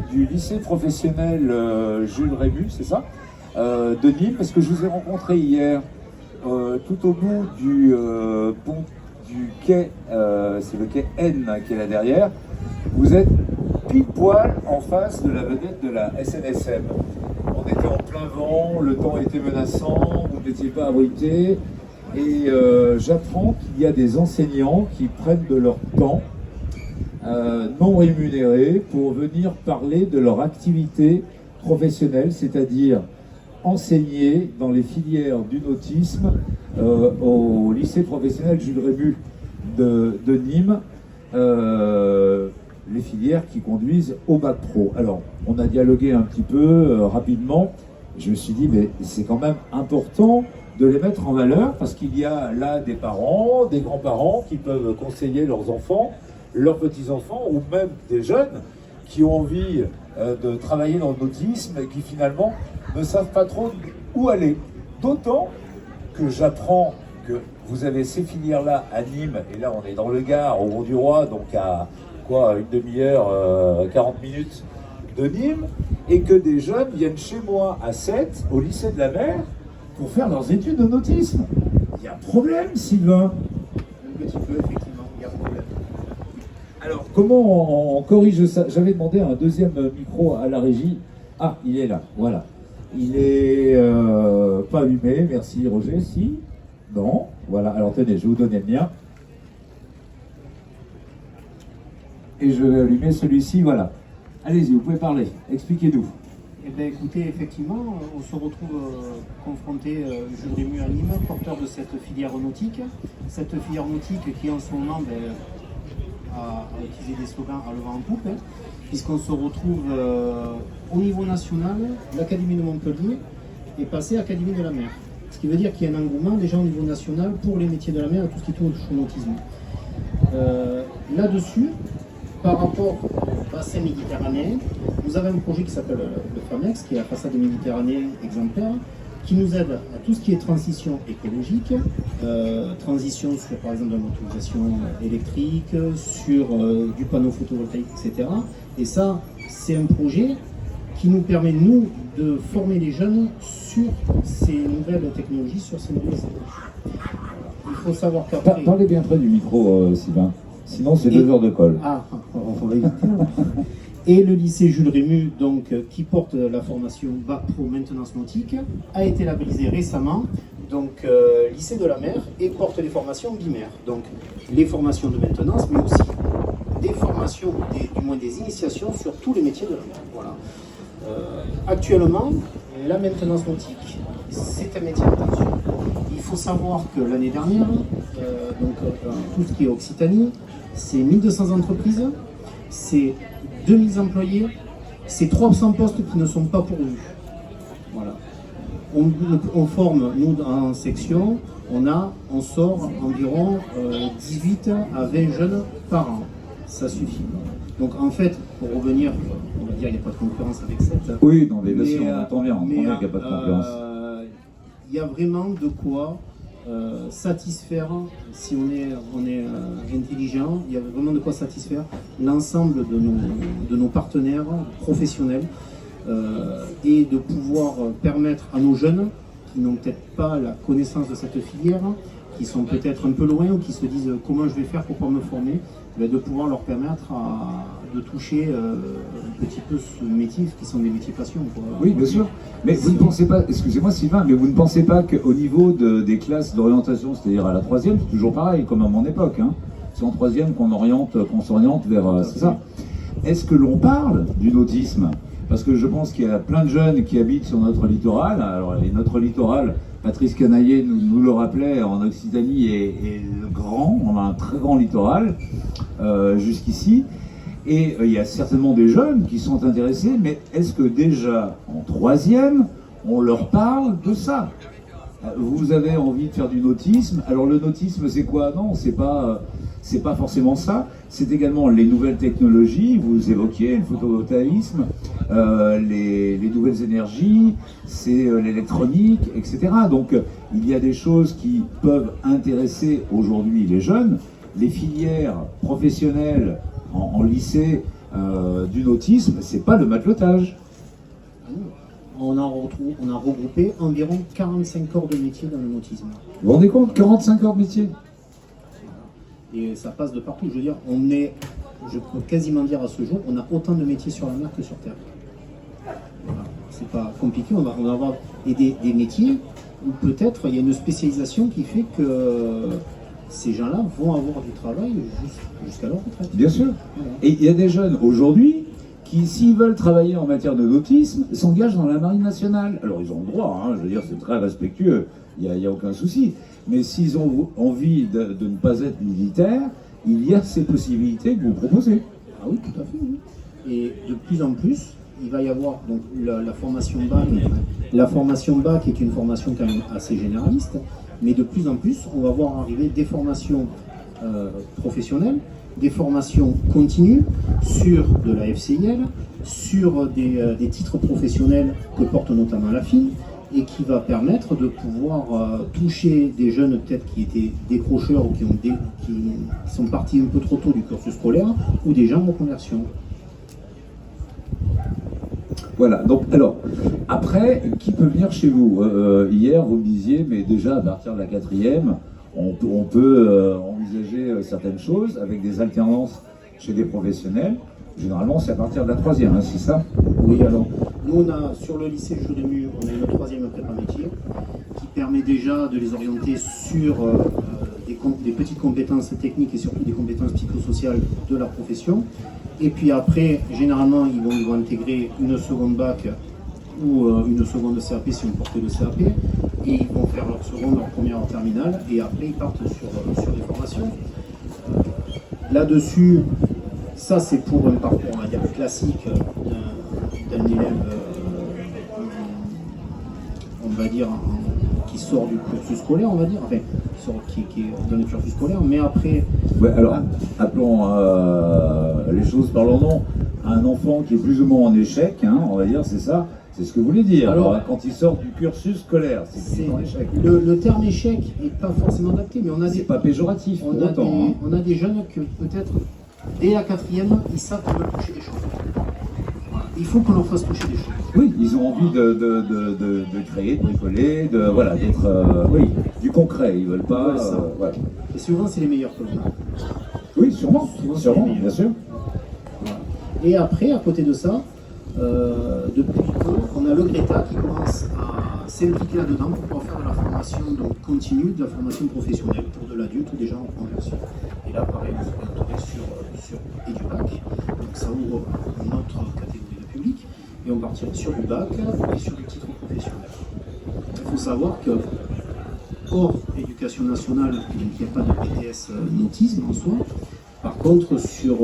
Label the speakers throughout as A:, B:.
A: du lycée professionnel Jules Rému, c'est ça, de Nîmes, parce que je vous ai rencontré hier tout au bout du pont du quai, c'est le quai N qui est là derrière. Vous êtes pile poil en face de la vedette de la SNSM. On était en plein vent, le temps était menaçant, vous n'étiez pas abrité. Et j'apprends qu'il y a des enseignants qui prennent de leur temps non rémunéré pour venir parler de leur activité professionnelle, c'est-à-dire enseigner dans les filières du nautisme au lycée professionnel Jules Rému de Nîmes, les filières qui conduisent au bac pro. Alors, on a dialogué un petit peu rapidement. Je me suis dit, mais c'est quand même important de les mettre en valeur parce qu'il y a là des parents, des grands-parents qui peuvent conseiller leurs enfants, leurs petits-enfants ou même des jeunes qui ont envie de travailler dans le nautisme et qui finalement ne savent pas trop où aller. D'autant que j'apprends que vous avez ces filières-là à Nîmes, et là on est dans le Gard, au Grau-du-Roi, donc à quoi, une demi-heure, 40 minutes de Nîmes, et que des jeunes viennent chez moi à Sète, au lycée de la Mer, pour faire leurs études de nautisme. Il y a problème, Sylvain?
B: Un petit peu, effectivement, il y a problème.
A: Alors, comment on corrige ça? J'avais demandé un deuxième micro à la régie. Ah, il est là, voilà. Il est pas allumé, merci Roger, si? Non, voilà, alors tenez, je vais vous donner le mien. Et je vais allumer celui-ci, voilà. Allez-y, vous pouvez parler, expliquez-nous.
B: Eh bien, écoutez, effectivement, on se retrouve confronté, Jules Rému à Nîmes, porteur de cette filière nautique. Cette filière nautique qui, en ce moment, a utilisé des slogans à le vent en poupe, puisqu'on se retrouve au niveau national, l'Académie de Montpellier est passée à l'Académie de la Mer. Ce qui veut dire qu'il y a un engouement déjà au niveau national pour les métiers de la mer et tout ce qui tourne au nautisme. Là-dessus, par rapport au bassin méditerranéen, nous avons un projet qui s'appelle le FAMEX, qui est la façade méditerranéenne exemplaire, qui nous aide à tout ce qui est transition écologique, transition sur par exemple de la motorisation électrique, sur du panneau photovoltaïque, etc. Et ça, c'est un projet qui nous permet, nous, de former les jeunes sur ces nouvelles technologies, sur ces nouvelles technologies. Il faut savoir qu'après...
A: Parlez bien près du micro, Sylvain. Sinon, c'est 2 heures de colle.
B: Ah, on va éviter. Et le lycée Jules Rému, donc, qui porte la formation Bac Pro Maintenance Nautique, a été labellisé récemment, donc lycée de la mer, et porte les formations bimaires. Donc, les formations de maintenance, mais aussi des formations, du moins des initiations sur tous les métiers de la mer. Voilà. Actuellement, la maintenance nautique, c'est un métier en tension. Il faut savoir que l'année dernière, tout ce qui est Occitanie, c'est 1200 entreprises, c'est 2000 employés, c'est 300 postes qui ne sont pas pourvus. Voilà. On forme, nous, en section, on sort environ 18 à 20 jeunes par an. Ça suffit. Donc en fait, pour revenir, on va dire qu'il n'y a pas de concurrence avec cette...
A: Oui, non, mais si on entend bien, qu'il n'y a pas de concurrence.
B: Il y a vraiment de quoi satisfaire, si on est intelligent, il y a vraiment de quoi satisfaire l'ensemble de nos partenaires professionnels et de pouvoir permettre à nos jeunes qui n'ont peut-être pas la connaissance de cette filière, qui sont peut-être un peu loin ou qui se disent comment je vais faire pour pouvoir me former, de pouvoir leur permettre de toucher un petit peu ce métier qui sont des métiers passion.
A: Oui, bien sûr. Mais vous ne pensez pas, excusez-moi Sylvain, mais vous ne pensez pas qu'au niveau des classes d'orientation, c'est-à-dire à la 3e, c'est toujours pareil, comme à mon époque, hein. C'est en 3e qu'on s'oriente vers... c'est ça. Est-ce que l'on parle du nautisme? Parce que je pense qu'il y a plein de jeunes qui habitent sur notre littoral. Alors, notre littoral, Patrice Canaillet nous le rappelait, en Occitanie est grand, on a un très grand littoral jusqu'ici. Et il y a certainement des jeunes qui sont intéressés, mais est-ce que déjà en 3e, on leur parle de ça? Vous avez envie de faire du nautisme, alors le nautisme c'est quoi? Non, c'est pas forcément ça, c'est également les nouvelles technologies, vous évoquiez le photovoltaïsme, les nouvelles énergies, c'est l'électronique, etc. Donc il y a des choses qui peuvent intéresser aujourd'hui les jeunes, les filières professionnelles en lycée du nautisme, c'est pas le matelotage.
B: On a regroupé environ 45 corps de métier dans le nautisme.
A: Vous vous rendez compte, 45 heures de métier?
B: Et ça passe de partout. Je veux dire, je peux quasiment dire à ce jour, on a autant de métiers sur la mer que sur Terre. Voilà. C'est pas compliqué, on va avoir des métiers où peut-être il y a une spécialisation qui fait que ces gens-là vont avoir du travail jusqu'à leur retraite.
A: Bien sûr.
B: Voilà.
A: Et il y a des jeunes aujourd'hui qui, s'ils veulent travailler en matière de nautisme, s'engagent dans la marine nationale. Alors ils ont le droit, hein, je veux dire, c'est très respectueux, il n'y a aucun souci. Mais s'ils ont envie de ne pas être militaires, il y a ces possibilités que vous proposez.
B: Ah oui, tout à fait. Oui. Et de plus en plus, il va y avoir donc la formation BAC. La formation BAC est une formation quand même assez généraliste, mais de plus en plus, on va voir arriver des formations professionnelles, des formations continues sur de la FCIL, sur des titres professionnels que porte notamment la FIN, et qui va permettre de pouvoir toucher des jeunes peut-être qui étaient décrocheurs ou qui sont partis un peu trop tôt du cursus scolaire, ou des gens en reconversion.
A: Voilà, donc alors, après, qui peut venir chez vous? Hier, vous me disiez, mais déjà à partir de la 4e, on peut envisager certaines choses avec des alternances chez des professionnels. Généralement, c'est à partir de la 3e, hein, c'est ça?
B: Oui, alors, nous, sur le lycée Jules Rému, on a une 3e prépa métier qui permet déjà de les orienter sur des petites compétences techniques et surtout des compétences psychosociales de la profession. Et puis après, généralement, ils vont intégrer une seconde bac ou une seconde CAP si on portait le CAP. Et ils vont faire leur seconde, leur première en terminale. Et après, ils partent sur des formations. Là-dessus, ça c'est pour un parcours, on va dire, classique d'un élève, on va dire, qui sort du cursus scolaire, on va dire, enfin, qui est dans le cursus scolaire, mais après...
A: Ouais, alors, appelons les choses par leur nom. Un enfant qui est plus ou moins en échec, hein, on va dire, c'est ça, c'est ce que vous voulez dire. Alors, quand il sort du cursus scolaire, c'est en échec.
B: Le terme échec n'est pas forcément adapté, mais on a
A: c'est pas péjoratif,
B: on a des jeunes que peut-être, dès la 4e, ils savent qu'ils veulent toucher des choses. Voilà. Il faut qu'on leur fasse toucher des choses.
A: Oui, ils ont envie de créer, de bricoler, d'être, oui, du concret. Ils veulent pas. Ouais.
B: Et souvent, c'est les meilleurs que l'on a.
A: Oui, sûrement, bien sûr.
B: Voilà. Et après, à côté de ça, depuis peu, on a le Greta qui commence à s'impliquer là-dedans pour pouvoir faire de la formation donc, continue, de la formation professionnelle pour de l'adulte ou des gens en conversion. Et là, pareil, vous serez entouré sur EduBac. Donc ça ouvre une autre catégorie de public. Et on partira sur du bac et sur du titre professionnel. Il faut savoir que, hors éducation nationale, il n'y a pas de BTS nautisme en soi. Par contre, sur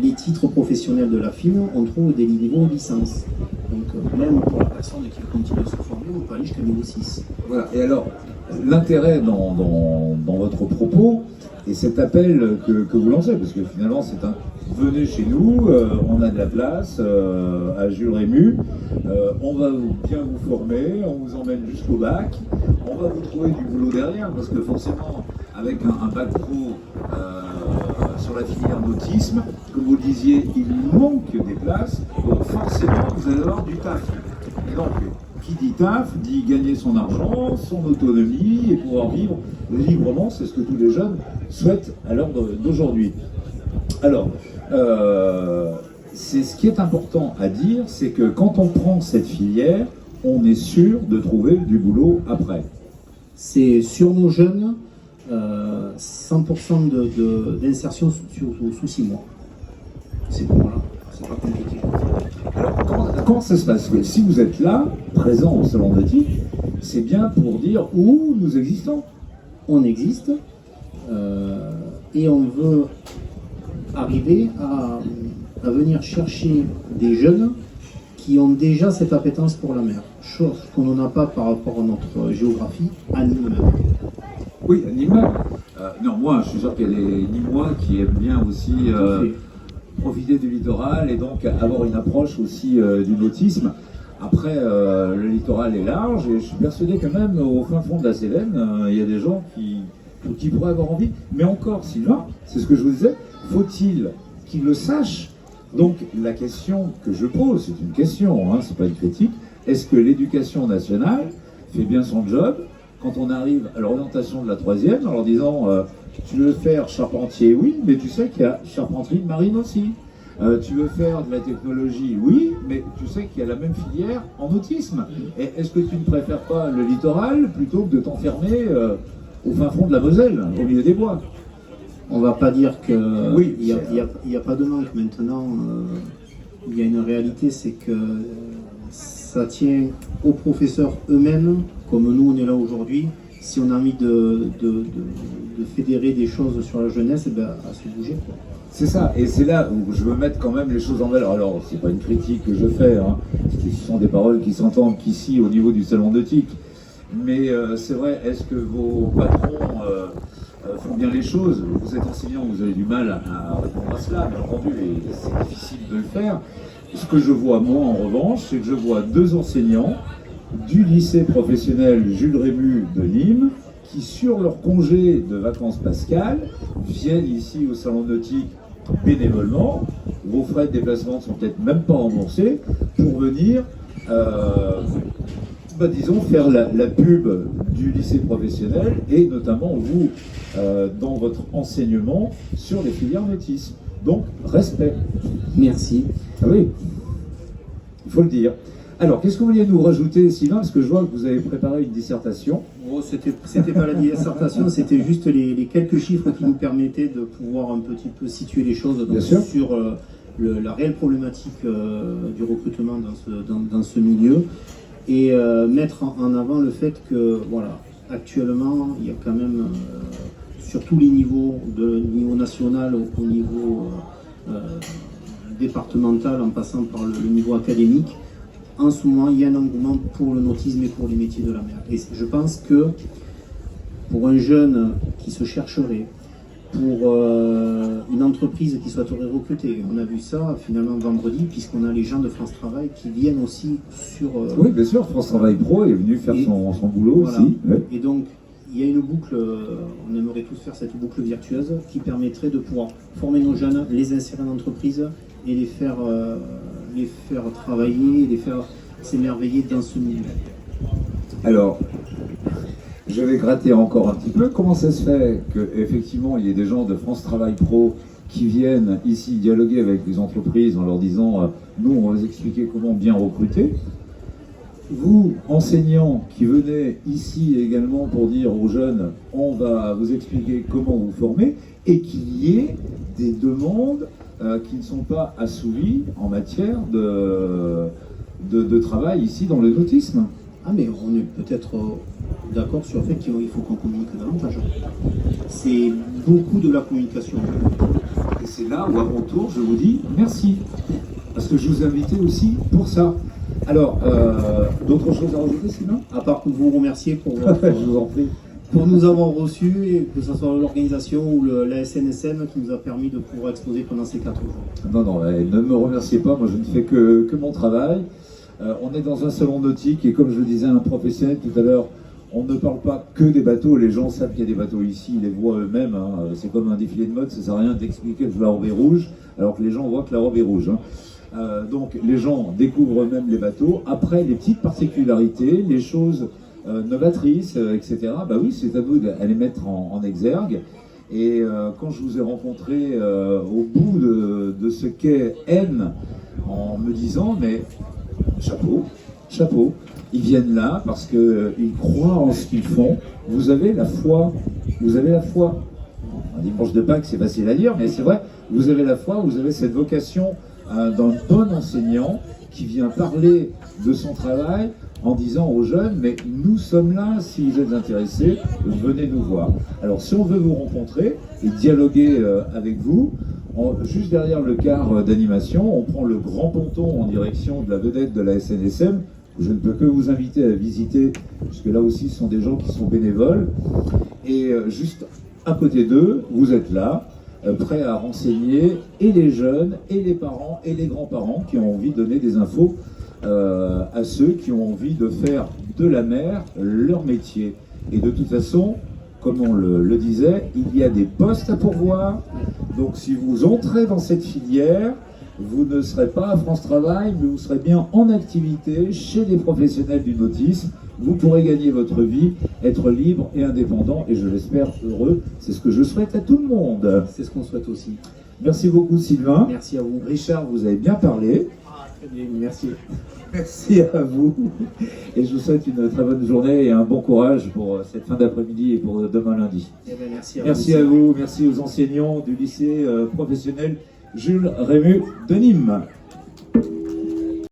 B: les titres professionnels de la FIM, on trouve des niveaux licence. Donc, même pour la personne qui veut continuer à se former, on peut aller jusqu'à niveau 6.
A: Voilà. Et alors, l'intérêt dans votre propos, et cet appel que vous lancez, parce que finalement, c'est un venez chez nous, on a de la place à Jules Rému, on va bien vous former, on vous emmène jusqu'au bac, on va vous trouver du boulot derrière, parce que forcément, avec un bac pro sur la filière nautisme, comme vous le disiez, il manque des places, donc forcément, vous allez avoir du taf. Et donc, qui dit taf, dit gagner son argent, son autonomie et pouvoir vivre librement, c'est ce que tous les jeunes souhaitent à l'heure d'aujourd'hui. Alors, c'est ce qui est important à dire, c'est que quand on prend cette filière, on est sûr de trouver du boulot après.
B: C'est sur nos jeunes, 100% d'insertion sous 6 mois. C'est bon, là, c'est pas compliqué.
A: Alors, comment ça se passe? Si vous êtes là, présent au Salon nautique, c'est bien pour dire où nous existons.
B: On existe et on veut arriver à venir chercher des jeunes qui ont déjà cette appétence pour la mer, chose qu'on n'en a pas par rapport à notre géographie à Nîmes même.
A: Oui, à Nîmes. Non, moi, je suis sûr qu'il y a des Nîmois qui aiment bien aussi profiter du littoral et donc avoir une approche aussi du nautisme. Après, le littoral est large et je suis persuadé que même au fin fond de la Célène, il y a des gens qui pourraient avoir envie. Mais encore, Sylvain, c'est ce que je vous disais, faut-il qu'ils le sachent Donc la question que je pose, c'est une question, hein, c'est pas une critique, est-ce que l'éducation nationale fait bien son job quand on arrive à l'orientation de la troisième en leur disant tu veux faire charpentier, oui, mais tu sais qu'il y a charpenterie de marine aussi. Tu veux faire de la technologie, oui, mais tu sais qu'il y a la même filière en autisme. Et est-ce que tu ne préfères pas le littoral plutôt que de t'enfermer au fin fond de la Moselle, au milieu des bois?
B: On va pas dire que
A: Oui,
B: il y a pas de manque maintenant. Il y a une réalité, c'est que ça tient aux professeurs eux-mêmes, comme nous on est là aujourd'hui. Si on a envie de fédérer des choses sur la jeunesse, eh ben, à se bouger, quoi.
A: C'est ça, et c'est là où je veux mettre quand même les choses en valeur. Alors, c'est pas une critique que je fais, hein. Ce sont des paroles qui s'entendent qu'ici, au niveau du salon nautique. Mais c'est vrai, est-ce que vos patrons font bien les choses? Vous êtes enseignant, vous avez du mal à répondre à cela, bien entendu, et c'est difficile de le faire. Ce que je vois, moi, en revanche, c'est que je vois 2 enseignants du lycée professionnel Jules Rému de Nîmes qui, sur leur congé de vacances pascales, viennent ici au salon nautique bénévolement. Vos frais de déplacement ne sont peut-être même pas remboursés pour venir, disons, faire la pub du lycée professionnel et notamment vous, dans votre enseignement sur les filières nautisme. Donc, respect.
B: Merci.
A: Ah oui, il faut le dire. Alors, qu'est-ce que vous vouliez nous rajouter, Sylvain? Parce que je vois que vous avez préparé une dissertation.
B: Oh, c'était pas la dissertation, c'était juste les quelques chiffres qui nous permettaient de pouvoir un petit peu situer les choses donc, sur la réelle problématique du recrutement dans ce milieu et mettre en avant le fait que, voilà, actuellement, il y a quand même, sur tous les niveaux, de niveau national au niveau départemental, en passant par le niveau académique, en ce moment, il y a un engouement pour le nautisme et pour les métiers de la mer. Et je pense que pour un jeune qui se chercherait, pour une entreprise qui souhaiterait recruter, on a vu ça finalement vendredi, puisqu'on a les gens de France Travail qui viennent aussi sur...
A: Oui, bien sûr, France Travail Pro est venu faire son boulot voilà. Aussi. Ouais.
B: Et donc, il y a une boucle, on aimerait tous faire cette boucle virtueuse qui permettrait de pouvoir former nos jeunes, les insérer en entreprise et les faire travailler, les faire s'émerveiller dans ce milieu.
A: Alors, je vais gratter encore un petit peu. Comment ça se fait qu'effectivement, il y ait des gens de France Travail Pro qui viennent ici dialoguer avec les entreprises en leur disant nous, on va vous expliquer comment bien recruter. Vous, enseignants qui venez ici également pour dire aux jeunes on va vous expliquer comment vous former, et qu'il y ait des demandes qui ne sont pas assouvies en matière de travail ici dans le nautisme.
B: Ah mais on est peut-être d'accord sur le fait qu'il faut qu'on communique davantage. C'est beaucoup de la communication.
A: Et c'est là où à mon tour je vous dis merci. Parce que je vous ai invité aussi pour ça. Alors, d'autres choses à rajouter, Sylvain?
B: À part vous remercier pour
A: je vous en prie.
B: Pour nous avoir reçus, et que ce soit l'organisation ou la SNSM qui nous a permis de pouvoir exposer pendant ces 4 jours.
A: Non, ne me remerciez pas, moi je ne fais que mon travail. On est dans un salon nautique et comme je le disais à un professionnel tout à l'heure, on ne parle pas que des bateaux, les gens savent qu'il y a des bateaux ici, ils les voient eux-mêmes, hein. C'est comme un défilé de mode, ça ne sert à rien d'expliquer que la robe est rouge, alors que les gens voient que la robe est rouge. Hein. Donc les gens découvrent eux-mêmes les bateaux, après les petites particularités, les choses novatrices, etc. Bah oui, c'est à vous de les mettre en exergue. Et quand je vous ai rencontré au bout de ce qu'est N, en me disant, mais chapeau, ils viennent là parce qu'ils croient en ce qu'ils font. Vous avez la foi. Un dimanche de Pâques, c'est facile à dire, mais c'est vrai, vous avez la foi, vous avez cette vocation d'un bon enseignant qui vient parler de son travail en disant aux jeunes, mais nous sommes là, si vous êtes intéressés, venez nous voir. Alors si on veut vous rencontrer et dialoguer avec vous, juste derrière le quart d'animation, on prend le grand ponton en direction de la vedette de la SNSM. Je ne peux que vous inviter à visiter, puisque là aussi ce sont des gens qui sont bénévoles. Et juste à côté d'eux, vous êtes là, prêts à renseigner et les jeunes, et les parents, et les grands-parents qui ont envie de donner des infos à ceux qui ont envie de faire de la mer leur métier. Et de toute façon, comme on le disait, il y a des postes à pourvoir. Donc si vous entrez dans cette filière, vous ne serez pas à France Travail, mais vous serez bien en activité chez les professionnels du nautisme. Vous pourrez gagner votre vie, être libre et indépendant, et je l'espère heureux. C'est ce que je souhaite à tout le monde.
B: C'est ce qu'on souhaite aussi.
A: Merci beaucoup Sylvain.
B: Merci à vous.
A: Richard, vous avez bien parlé.
B: Ah, très bien, merci.
A: Merci à vous. Et je vous souhaite une très bonne journée et un bon courage pour cette fin d'après-midi et pour demain lundi.
B: Eh bien, merci
A: Merci à vous, merci aux enseignants du lycée professionnel Jules Rému de Nîmes.